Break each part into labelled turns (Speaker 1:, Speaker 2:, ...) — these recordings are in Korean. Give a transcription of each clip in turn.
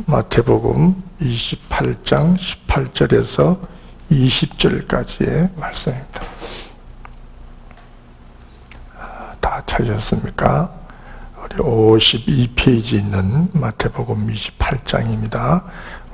Speaker 1: 마태복음 28장 18절에서 20절까지의 말씀입니다. 다 찾으셨습니까? 우리 52페이지 있는 마태복음 28장입니다.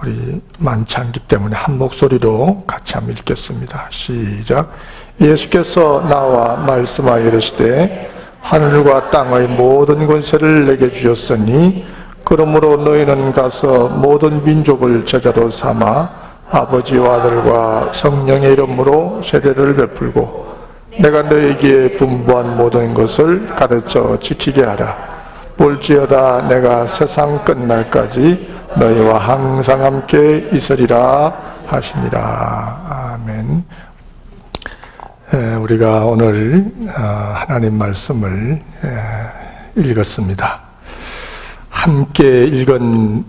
Speaker 1: 우리 많지 않기 때문에 한 목소리로 같이 한번 읽겠습니다. 시작. 예수께서 나와 말씀하여 이르시되 하늘과 땅의 모든 권세를 내게 주셨으니 그러므로 너희는 가서 모든 민족을 제자로 삼아 아버지와 아들과 성령의 이름으로 세례를 베풀고 내가 너희에게 분부한 모든 것을 가르쳐 지키게 하라. 볼지어다 내가 세상 끝날까지 너희와 항상 함께 있으리라 하시니라. 아멘. 우리가 오늘 하나님 말씀을 읽었습니다. 함께 읽은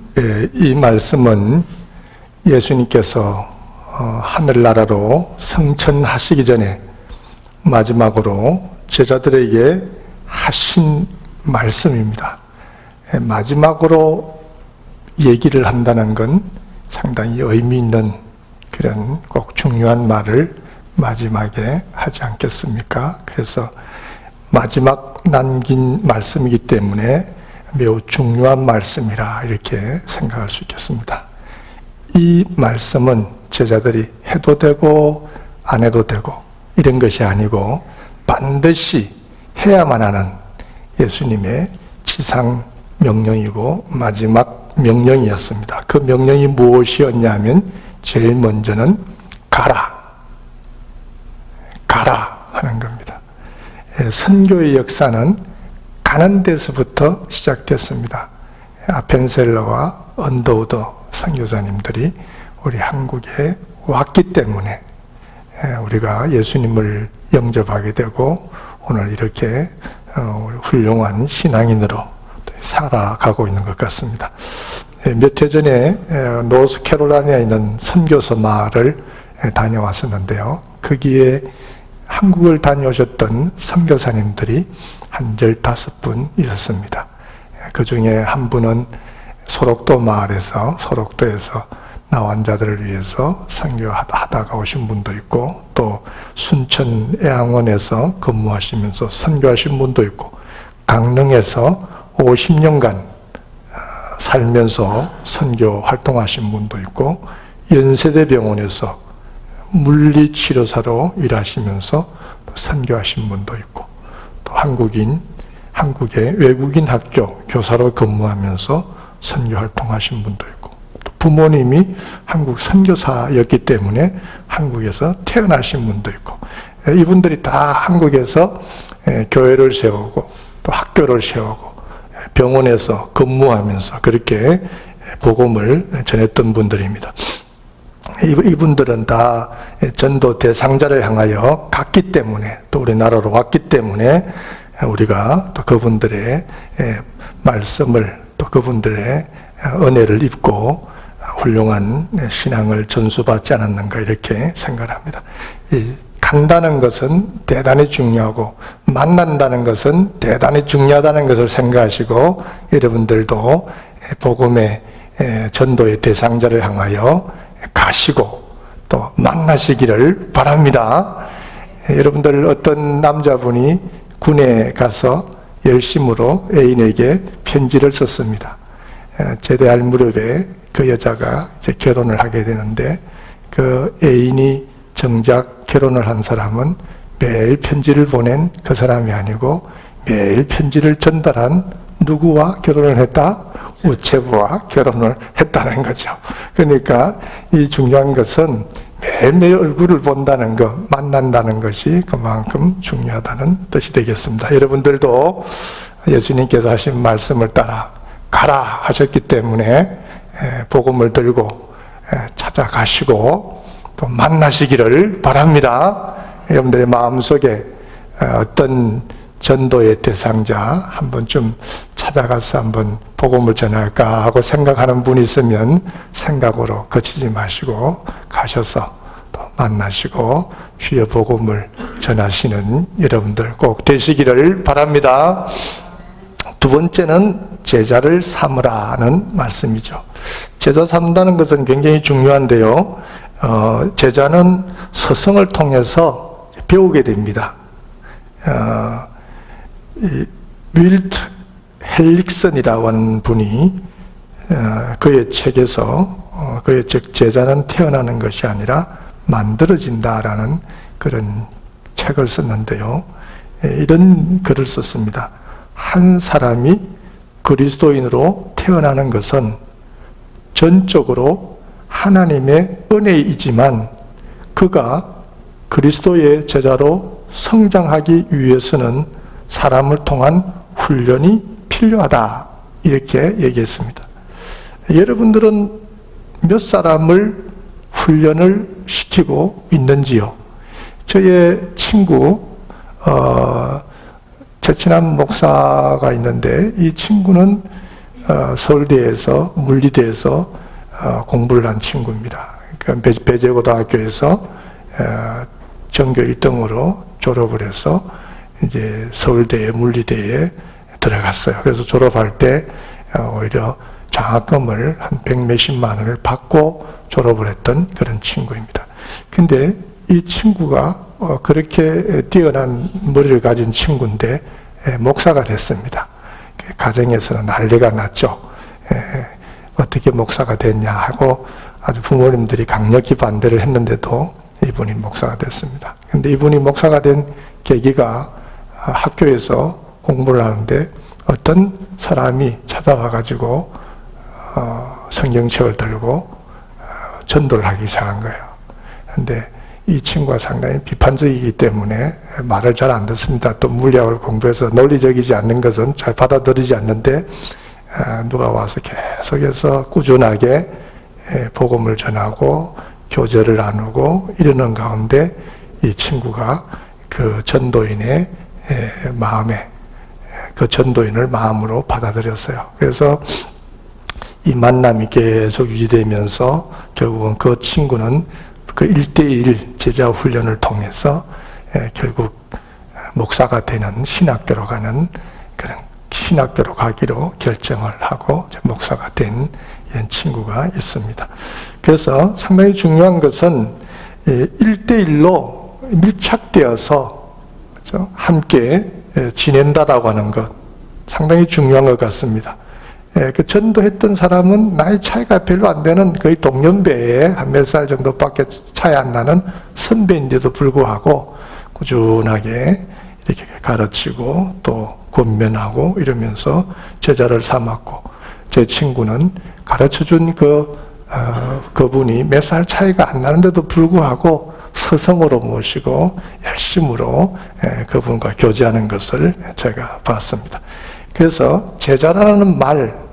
Speaker 1: 이 말씀은 예수님께서 하늘나라로 승천하시기 전에 마지막으로 제자들에게 하신 말씀입니다. 마지막으로 얘기를 한다는 건 상당히 의미 있는 그런 꼭 중요한 말을 마지막에 하지 않겠습니까? 그래서 마지막 남긴 말씀이기 때문에 매우 중요한 말씀이라 이렇게 생각할 수 있겠습니다. 이 말씀은 제자들이 해도 되고 안 해도 되고 이런 것이 아니고 반드시 해야만 하는 예수님의 지상 명령이고 마지막 명령이었습니다. 그 명령이 무엇이었냐면 제일 먼저는 가라 하는 겁니다. 선교의 역사는 가는 데서부터 시작됐습니다. 아펜셀러와 언더우더 선교사님들이 우리 한국에 왔기 때문에 우리가 예수님을 영접하게 되고 오늘 이렇게 훌륭한 신앙인으로 살아가고 있는 것 같습니다. 몇 해 전에 노스캐롤라이나에 있는 선교소 마을을 다녀왔었는데요. 거기에 한국을 다녀오셨던 선교사님들이 한 15분 있었습니다. 그 중에 한 분은 소록도에서 나환자들을 위해서 선교하다가 오신 분도 있고 또 순천 애양원에서 근무하시면서 선교하신 분도 있고 강릉에서 50년간 살면서 선교 활동하신 분도 있고 연세대병원에서 물리치료사로 일하시면서 선교하신 분도 있고 또 한국의 외국인 학교 교사로 근무하면서 선교 활동하신 분도 있고 또 부모님이 한국 선교사였기 때문에 한국에서 태어나신 분도 있고 이분들이 다 한국에서 교회를 세우고 또 학교를 세우고 병원에서 근무하면서 그렇게 복음을 전했던 분들입니다. 이분들은 다 전도 대상자를 향하여 갔기 때문에 또 우리나라로 왔기 때문에 우리가 또 그분들의 말씀을 또 그분들의 은혜를 입고 훌륭한 신앙을 전수받지 않았는가 이렇게 생각합니다. 간다는 것은 대단히 중요하고 만난다는 것은 대단히 중요하다는 것을 생각하시고 여러분들도 복음의 전도의 대상자를 향하여 가시고 또 만나시기를 바랍니다. 여러분들 어떤 남자분이 군에 가서 열심으로 애인에게 편지를 썼습니다. 제대할 무렵에 그 여자가 이제 결혼을 하게 되는데 그 애인이 정작 결혼을 한 사람은 매일 편지를 보낸 그 사람이 아니고 매일 편지를 전달한 누구와 결혼을 했다? 우체부와 결혼을 했다는 거죠. 그러니까 이 중요한 것은 매일매일 얼굴을 본다는 것, 만난다는 것이 그만큼 중요하다는 뜻이 되겠습니다. 여러분들도 예수님께서 하신 말씀을 따라 가라 하셨기 때문에 복음을 들고 찾아가시고 또 만나시기를 바랍니다. 여러분들의 마음속에 어떤 전도의 대상자 한 번쯤 찾아가서 한번 복음을 전할까 하고 생각하는 분이 있으면 생각으로 거치지 마시고 가셔서 또 만나시고 주의 복음을 전하시는 여러분들 꼭 되시기를 바랍니다. 두 번째는 제자를 삼으라는 말씀이죠. 제자 삼다는 것은 굉장히 중요한데요. 제자는 스승을 통해서 배우게 됩니다. 윌트 헬릭슨이라고 하는 분이 그의 책에서 즉 제자는 태어나는 것이 아니라 만들어진다라는 그런 책을 썼는데요. 이런 글을 썼습니다. 한 사람이 그리스도인으로 태어나는 것은 전적으로 하나님의 은혜이지만 그가 그리스도의 제자로 성장하기 위해서는 사람을 통한 훈련이 필요하다, 이렇게 얘기했습니다. 여러분들은 몇 사람을 훈련을 시키고 있는지요? 저의 친구 최친한 목사가 있는데, 이 친구는 서울대에서 물리대에서 공부를 한 친구입니다. 그러니까 배재고등학교에서 전교 1등으로 졸업을 해서 이제 서울대 물리대에 들어갔어요. 그래서 졸업할 때 오히려 장학금을 한 100몇십만 원을 받고 졸업을 했던 그런 친구입니다. 근데 이 친구가 그렇게 뛰어난 머리를 가진 친구인데 목사가 됐습니다. 가정에서는 난리가 났죠. 어떻게 목사가 됐냐 하고 아주 부모님들이 강력히 반대를 했는데도 이분이 목사가 됐습니다. 근데 이분이 목사가 된 계기가 학교에서 공부를 하는데 어떤 사람이 찾아와 가지고 성경책을 들고 전도를 하기 시작한 거예요. 근데 이 친구가 상당히 비판적이기 때문에 말을 잘 안 듣습니다. 또 물리학을 공부해서 논리적이지 않는 것은 잘 받아들이지 않는데 누가 와서 계속해서 꾸준하게 복음을 전하고 교제를 나누고 이러는 가운데 이 친구가 그 전도인의 마음에, 그 전도인을 마음으로 받아들였어요. 그래서 이 만남이 계속 유지되면서 결국은 그 친구는 그 1대1 제자 훈련을 통해서 결국 목사가 되는 신학교로 가는 그런 신학교로 가기로 결정을 하고 목사가 된 이런 친구가 있습니다. 그래서 상당히 중요한 것은 1대1로 밀착되어서 함께 지낸다라고 하는 것, 상당히 중요한 것 같습니다. 그 전도했던 사람은 나이 차이가 별로 안 되는 거의 동년배에 한 몇 살 정도밖에 차이 안 나는 선배인데도 불구하고 꾸준하게 이렇게 가르치고 또 권면하고 이러면서 제자를 삼았고, 제 친구는 가르쳐준 그분이 몇 살 차이가 안 나는데도 불구하고 스승으로 모시고 열심으로 그분과 교제하는 것을 제가 봤습니다. 그래서 제자라는 말,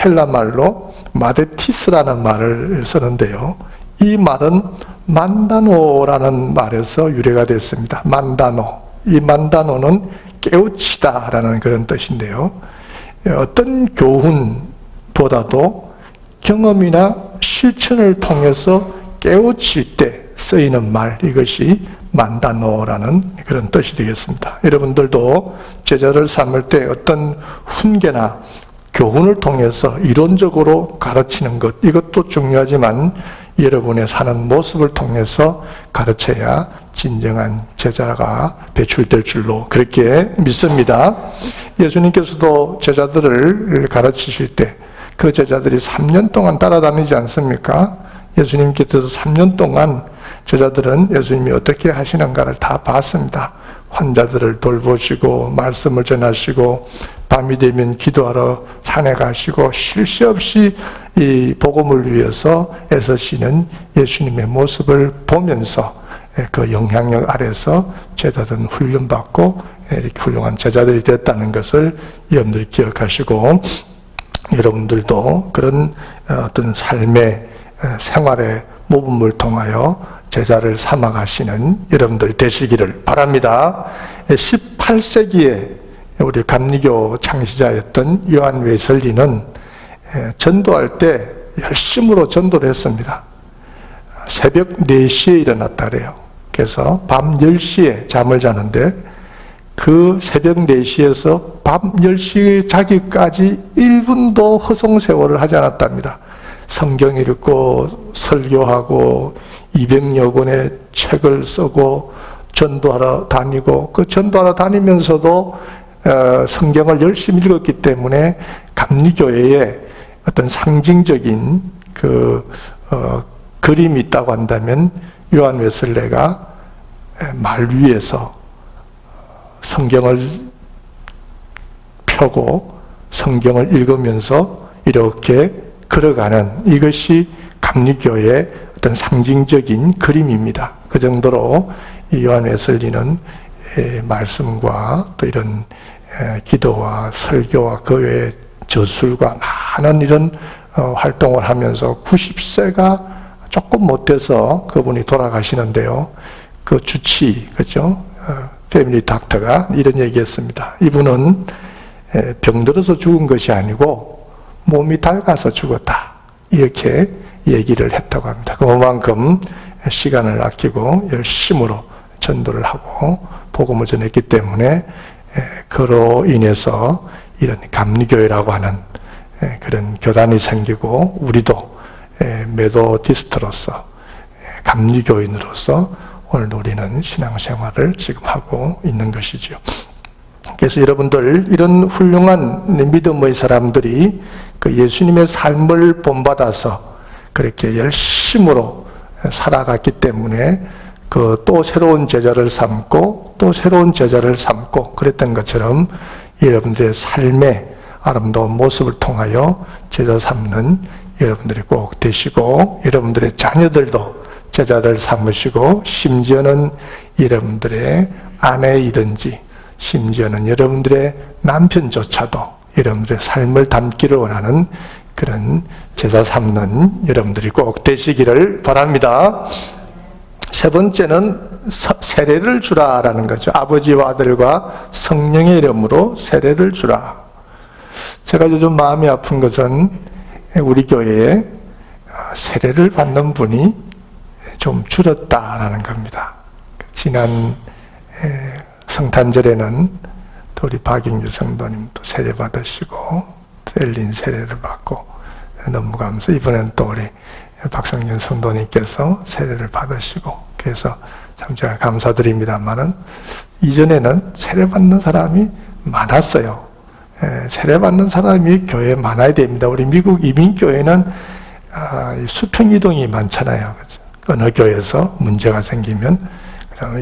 Speaker 1: 헬라 말로 마데티스라는 말을 쓰는데요. 이 말은 만다노라는 말에서 유래가 됐습니다. 만다노. 이 만다노는 깨우치다라는 그런 뜻인데요. 어떤 교훈보다도 경험이나 실천을 통해서 깨우칠 때 쓰이는 말, 이것이 만다노라는 그런 뜻이 되겠습니다. 여러분들도 제자를 삼을 때 어떤 훈계나 교훈을 통해서 이론적으로 가르치는 것, 이것도 중요하지만 여러분의 사는 모습을 통해서 가르쳐야 진정한 제자가 배출될 줄로 그렇게 믿습니다. 예수님께서도 제자들을 가르치실 때 그 제자들이 3년 동안 따라다니지 않습니까? 예수님께서 3년 동안 제자들은 예수님이 어떻게 하시는가를 다 봤습니다. 환자들을 돌보시고 말씀을 전하시고 밤이 되면 기도하러 산에 가시고 쉴 새 없이 이 복음을 위해서 애쓰시는 예수님의 모습을 보면서 그 영향력 아래서 제자들은 훈련받고 이렇게 훌륭한 제자들이 됐다는 것을 여러분들이 기억하시고, 여러분들도 그런 어떤 삶의 생활의 모범을 통하여 제자를 삼아가시는 여러분들이 되시기를 바랍니다. 18세기에 우리 감리교 창시자였던 요한 웨슬리는 전도할 때 열심으로 전도를 했습니다. 새벽 4시에 일어났다 그래요. 그래서 밤 10시에 잠을 자는데 그 새벽 4시에서 밤 10시 자기까지 1분도 허송세월을 하지 않았답니다. 성경 읽고 설교하고 200여 권의 책을 쓰고 전도하러 다니고, 그 전도하러 다니면서도 성경을 열심히 읽었기 때문에 감리교회에 어떤 상징적인 그림이 있다고 한다면, 요한 웨슬레가 말 위에서 성경을 펴고 성경을 읽으면서 이렇게 걸어가는, 이것이 감리교회의 어떤 상징적인 그림입니다. 그 정도로 이 요한 웨슬리는 말씀과 또 이런 기도와 설교와 그 외에 저술과 많은 이런 활동을 하면서 90세가 조금 못돼서 그분이 돌아가시는데요. 그 주치, 그죠? 패밀리 닥터가 이런 얘기했습니다. 이분은 병들어서 죽은 것이 아니고 몸이 닳아서 죽었다, 이렇게 얘기를 했다고 합니다. 그만큼 시간을 아끼고 열심으로 전도를 하고 복음을 전했기 때문에 그로 인해서 이런 감리교회라고 하는 그런 교단이 생기고, 우리도 메도디스트로서 감리교인으로서 오늘 우리는 신앙생활을 지금 하고 있는 것이죠. 그래서 여러분들, 이런 훌륭한 믿음의 사람들이 그 예수님의 삶을 본받아서 그렇게 열심으로 살아갔기 때문에 그 또 새로운 제자를 삼고 또 새로운 제자를 삼고 그랬던 것처럼 여러분들의 삶의 아름다운 모습을 통하여 제자 삼는 여러분들이 꼭 되시고, 여러분들의 자녀들도 제자를 삼으시고, 심지어는 여러분들의 아내이든지 심지어는 여러분들의 남편조차도 여러분들의 삶을 담기를 원하는 그런 제자 삼는 여러분들이 꼭 되시기를 바랍니다. 세 번째는 세례를 주라라는 거죠. 아버지와 아들과 성령의 이름으로 세례를 주라. 제가 요즘 마음이 아픈 것은 우리 교회에 세례를 받는 분이 좀 줄었다라는 겁니다. 지난 성탄절에는 또 우리 박영주 성도님도 세례 받으시고 엘린 세례를 받고 너무 감사. 이번엔 또 우리 박성현 성도님께서 세례를 받으시고, 그래서 참 제가 감사드립니다만은 이전에는 세례 받는 사람이 많았어요. 세례 받는 사람이 교회에 많아야 됩니다. 우리 미국 이민교회는 수평 이동이 많잖아요. 그렇죠? 어느 교회에서 문제가 생기면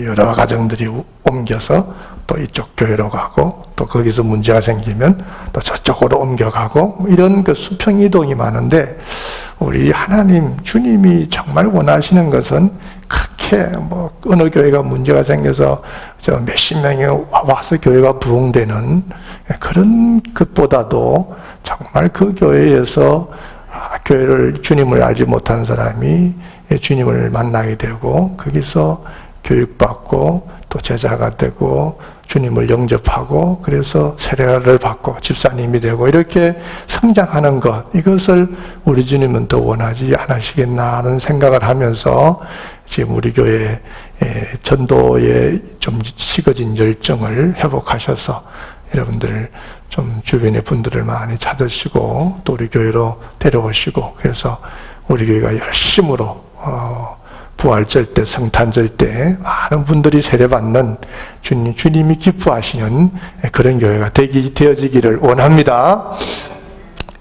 Speaker 1: 여러 가정들이 옮겨서 또 이쪽 교회로 가고, 또 거기서 문제가 생기면 또 저쪽으로 옮겨가고, 이런 그 수평 이동이 많은데, 우리 하나님 주님이 정말 원하시는 것은 그렇게 뭐 어느 교회가 문제가 생겨서 저 몇십 명이 와서 교회가 부흥되는 그런 것보다도 정말 그 교회에서 교회를, 주님을 알지 못한 사람이 주님을 만나게 되고, 거기서 교육받고 또 제자가 되고 주님을 영접하고, 그래서 세례를 받고 집사님이 되고 이렇게 성장하는 것, 이것을 우리 주님은 더 원하지 않으시겠나 하는 생각을 하면서 지금 우리 교회 전도에 좀 식어진 열정을 회복하셔서 여러분들 좀 주변의 분들을 많이 찾으시고 또 우리 교회로 데려오시고, 그래서 우리 교회가 열심으로 부활절 때, 성탄절 때 많은 분들이 세례받는 주님이 기뻐하시는 그런 교회가 되어지기를 원합니다.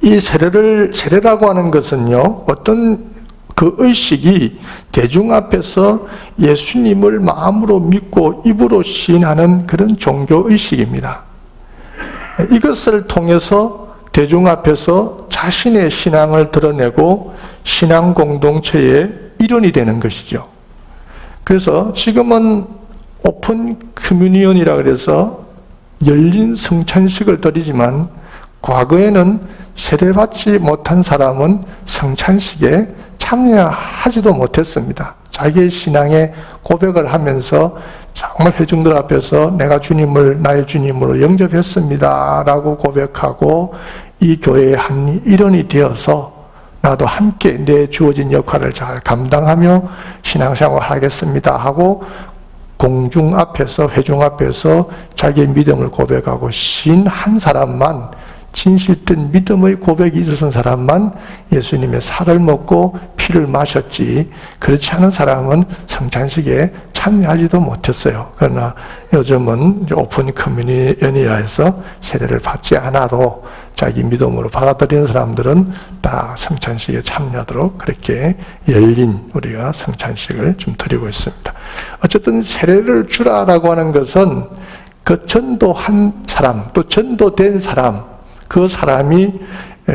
Speaker 1: 이 세례라고 하는 것은요, 어떤 그 의식이 대중 앞에서 예수님을 마음으로 믿고 입으로 시인하는 그런 종교 의식입니다. 이것을 통해서 대중 앞에서 자신의 신앙을 드러내고 신앙 공동체의 일원이 되는 것이죠. 그래서 지금은 오픈 커뮤니언이라 그래서 열린 성찬식을 드리지만, 과거에는 세례받지 못한 사람은 성찬식에 참여하지도 못했습니다. 자기의 신앙의 고백을 하면서 정말 회중들 앞에서 내가 주님을 나의 주님으로 영접했습니다 라고 고백하고, 이 교회의 한 일원이 되어서 나도 함께 내 주어진 역할을 잘 감당하며 신앙생활 하겠습니다 하고 공중 앞에서, 회중 앞에서 자기의 믿음을 고백하고 신 한 사람만, 진실된 믿음의 고백이 있었던 사람만 예수님의 살을 먹고 피를 마셨지, 그렇지 않은 사람은 성찬식에 참여하지도 못했어요. 그러나 요즘은 오픈 커뮤니언이라 해서 세례를 받지 않아도 자기 믿음으로 받아들이는 사람들은 다 성찬식에 참여하도록 그렇게 열린 우리가 성찬식을 좀 드리고 있습니다. 어쨌든 세례를 주라라고 하는 것은 그 전도한 사람, 또 전도된 사람, 그 사람이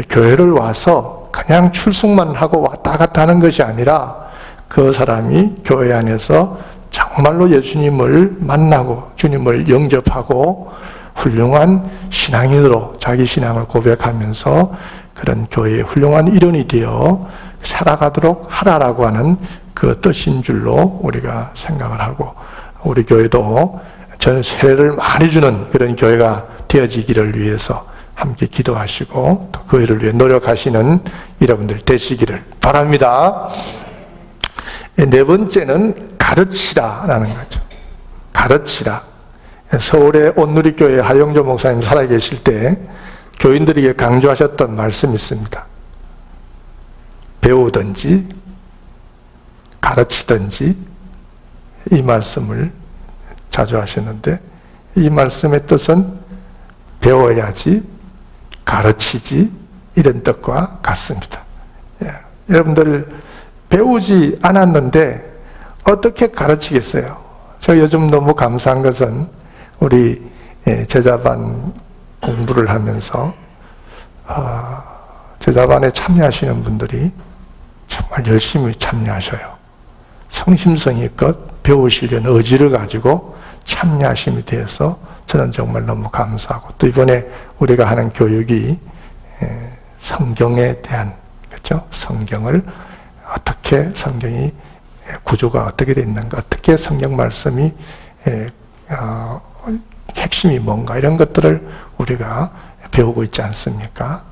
Speaker 1: 교회를 와서 그냥 출석만 하고 왔다 갔다 하는 것이 아니라 그 사람이 교회 안에서 정말로 예수님을 만나고 주님을 영접하고 훌륭한 신앙인으로 자기 신앙을 고백하면서 그런 교회의 훌륭한 일원이 되어 살아가도록 하라라고 하는 그 뜻인 줄로 우리가 생각을 하고, 우리 교회도 전 세례를 많이 주는 그런 교회가 되어지기를 위해서 함께 기도하시고 또 그 일을 위해 노력하시는 여러분들 되시기를 바랍니다. 네 번째는 가르치라라는 거죠. 가르치라. 서울의 온누리교회 하영조 목사님 살아계실 때 교인들에게 강조하셨던 말씀이 있습니다. 배우든지 가르치든지, 이 말씀을 자주 하셨는데, 이 말씀의 뜻은 배워야지, 가르치지, 이런 뜻과 같습니다. 여러분들 배우지 않았는데 어떻게 가르치겠어요? 제가 요즘 너무 감사한 것은 우리 제자반 공부를 하면서 제자반에 참여하시는 분들이 정말 열심히 참여하셔요. 성심성의껏 배우시려는 의지를 가지고 참여하심에 대해서 저는 정말 너무 감사하고, 또 이번에 우리가 하는 교육이 성경에 대한, 그렇죠? 성경을 어떻게, 성경이 구조가 어떻게 되어 있는가, 어떻게 성경 말씀이 핵심이 뭔가, 이런 것들을 우리가 배우고 있지 않습니까?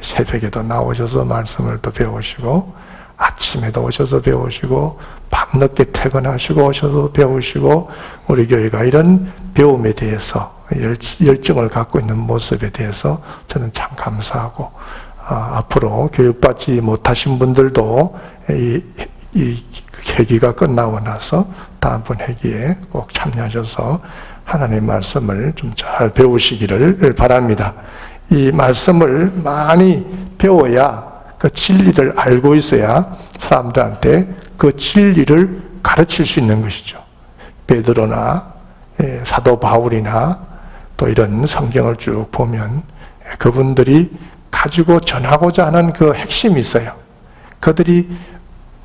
Speaker 1: 새벽에도 나오셔서 말씀을 또 배우시고, 아침에도 오셔서 배우시고, 밤늦게 퇴근하시고 오셔서 배우시고, 우리 교회가 이런 배움에 대해서 열정을 갖고 있는 모습에 대해서 저는 참 감사하고, 앞으로 교육받지 못하신 분들도 이 회기가 끝나고 나서 다음번 회기에 꼭 참여하셔서 하나님의 말씀을 좀 잘 배우시기를 바랍니다. 이 말씀을 많이 배워야, 그 진리를 알고 있어야 사람들한테 그 진리를 가르칠 수 있는 것이죠. 베드로나 사도 바울이나 또 이런 성경을 쭉 보면 그분들이 가지고 전하고자 하는 그 핵심이 있어요. 그들이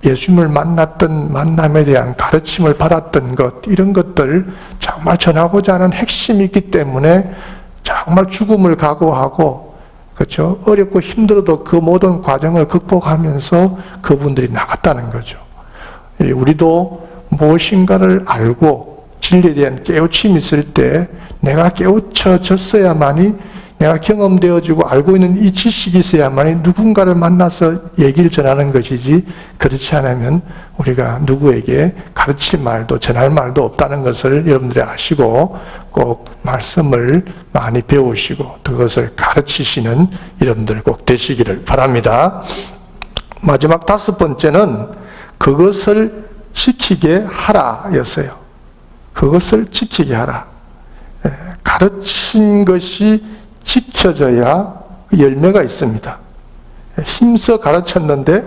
Speaker 1: 예수님을 만났던 만남에 대한 가르침을 받았던 것, 이런 것들 정말 전하고자 하는 핵심이 있기 때문에 정말 죽음을 각오하고, 그렇죠? 어렵고 힘들어도 그 모든 과정을 극복하면서 그분들이 나갔다는 거죠. 우리도 무엇인가를 알고 진리에 대한 깨우침이 있을 때 내가 깨우쳐졌어야만이, 내가 경험되어지고 알고 있는 이 지식이 있어야만이 누군가를 만나서 얘기를 전하는 것이지, 그렇지 않으면 우리가 누구에게 가르칠 말도 전할 말도 없다는 것을 여러분들이 아시고 꼭 말씀을 많이 배우시고 그것을 가르치시는 여러분들 꼭 되시기를 바랍니다. 마지막 다섯 번째는 그것을 지키게 하라 였어요. 그것을 지키게 하라. 가르친 것이 지켜져야 열매가 있습니다. 힘써 가르쳤는데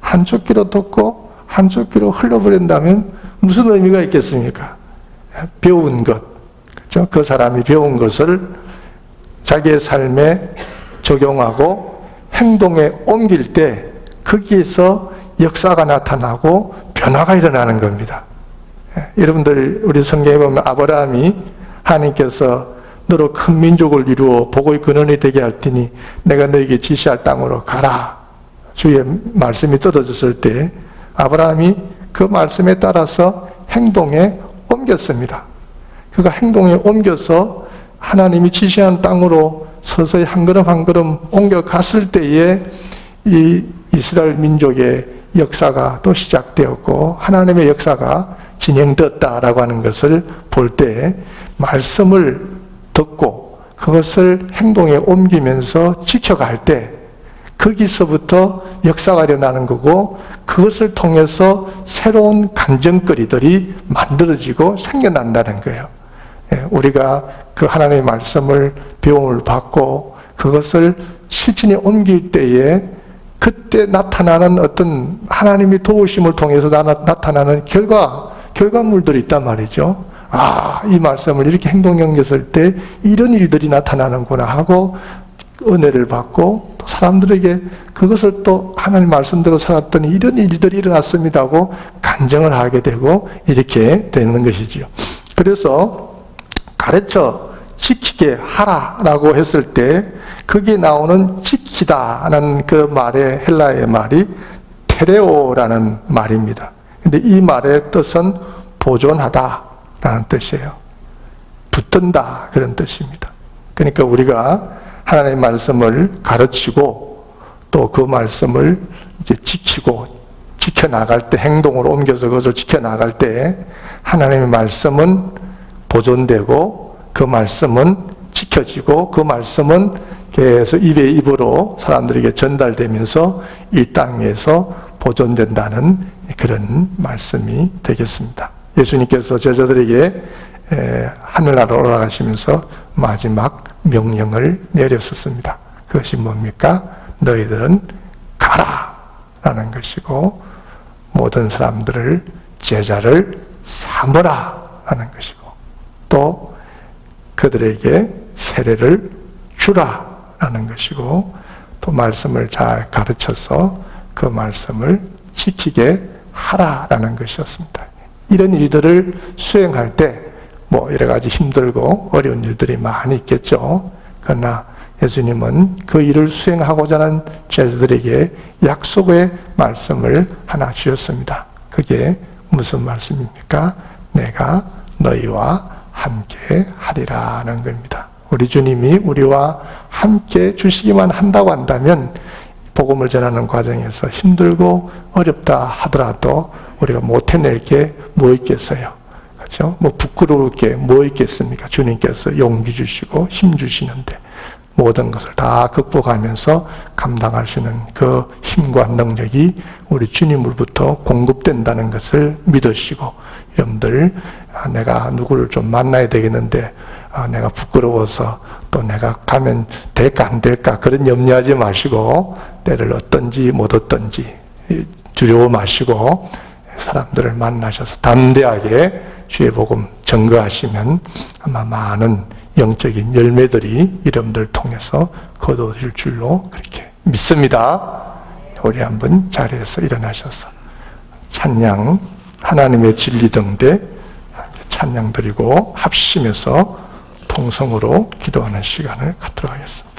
Speaker 1: 한쪽 귀로 듣고 한쪽 귀로 흘러버린다면 무슨 의미가 있겠습니까? 배운 것, 그렇죠? 그 사람이 배운 것을 자기의 삶에 적용하고 행동에 옮길 때 거기에서 역사가 나타나고 변화가 일어나는 겁니다. 여러분들 우리 성경에 보면 아브라함이 하나님께서 너로 큰 민족을 이루어 복의 근원이 되게 할 테니 내가 너에게 지시할 땅으로 가라, 주의 말씀이 떨어졌을 때 아브라함이 그 말씀에 따라서 행동에 옮겼습니다. 그가 행동에 옮겨서 하나님이 지시한 땅으로 서서히 한 걸음 한 걸음 옮겨갔을 때에 이 이스라엘 민족의 역사가 또 시작되었고 하나님의 역사가 진행되었다라고 하는 것을 볼 때 말씀을 듣고 그것을 행동에 옮기면서 지켜갈 때 거기서부터 역사가 일어나는 거고 그것을 통해서 새로운 간증거리들이 만들어지고 생겨난다는 거예요. 우리가 그 하나님의 말씀을 배움을 받고 그것을 실천에 옮길 때에 그때 나타나는 어떤 하나님의 도우심을 통해서 나타나는 결과물들이 있단 말이죠. 아, 이 말씀을 이렇게 행동에 옮겼을 때 이런 일들이 나타나는구나 하고 은혜를 받고 또 사람들에게 그것을 또 하나님 말씀대로 살았더니 이런 일들이 일어났습니다 하고 간증을 하게 되고 이렇게 되는 것이지요. 그래서 가르쳐 지키게 하라라고 했을 때 거기에 나오는 지키다라는 그 말의 헬라의 말이 테레오라는 말입니다. 근데 이 말의 뜻은 보존하다라는 뜻이에요. 붙든다 그런 뜻입니다. 그러니까 우리가 하나님의 말씀을 가르치고 또 그 말씀을 이제 지켜나갈 때 행동으로 옮겨서 그것을 지켜나갈 때 하나님의 말씀은 보존되고 그 말씀은 지켜지고 그 말씀은 계속 입에 입으로 사람들에게 전달되면서 이 땅에서 보존된다는 그런 말씀이 되겠습니다. 예수님께서 제자들에게 하늘나라로 올라가시면서 마지막 명령을 내렸었습니다. 그것이 뭡니까? 너희들은 가라 라는 것이고 모든 사람들을 제자를 삼으라 라는 것이고 또 그들에게 세례를 주라 라는 것이고 또 말씀을 잘 가르쳐서 그 말씀을 지키게 하라라는 것이었습니다. 이런 일들을 수행할 때 뭐 여러 가지 힘들고 어려운 일들이 많이 있겠죠. 그러나 예수님은 그 일을 수행하고자 하는 제자들에게 약속의 말씀을 하나 주셨습니다. 그게 무슨 말씀입니까? 내가 너희와 함께 하리라는 겁니다. 우리 주님이 우리와 함께 주시기만 한다고 한다면 복음을 전하는 과정에서 힘들고 어렵다 하더라도 우리가 못 해낼 게 뭐 있겠어요? 그렇죠? 뭐 부끄러울 게 뭐 있겠습니까? 주님께서 용기 주시고 힘 주시는데 모든 것을 다 극복하면서 감당할 수 있는 그 힘과 능력이 우리 주님으로부터 공급된다는 것을 믿으시고 여러분들 내가 누구를 좀 만나야 되겠는데 내가 부끄러워서 또 내가 가면 될까 안 될까 그런 염려하지 마시고 때를 얻든지 못 얻든지 두려워 마시고 사람들을 만나셔서 담대하게 주의 복음 증거하시면 아마 많은 영적인 열매들이 여러분들 통해서 거두어질 줄로 그렇게 믿습니다. 우리 한번 자리에서 일어나셔서 찬양 하나님의 진리 등대 찬양 드리고 합심해서 통성으로 기도하는 시간을 갖도록 하겠습니다.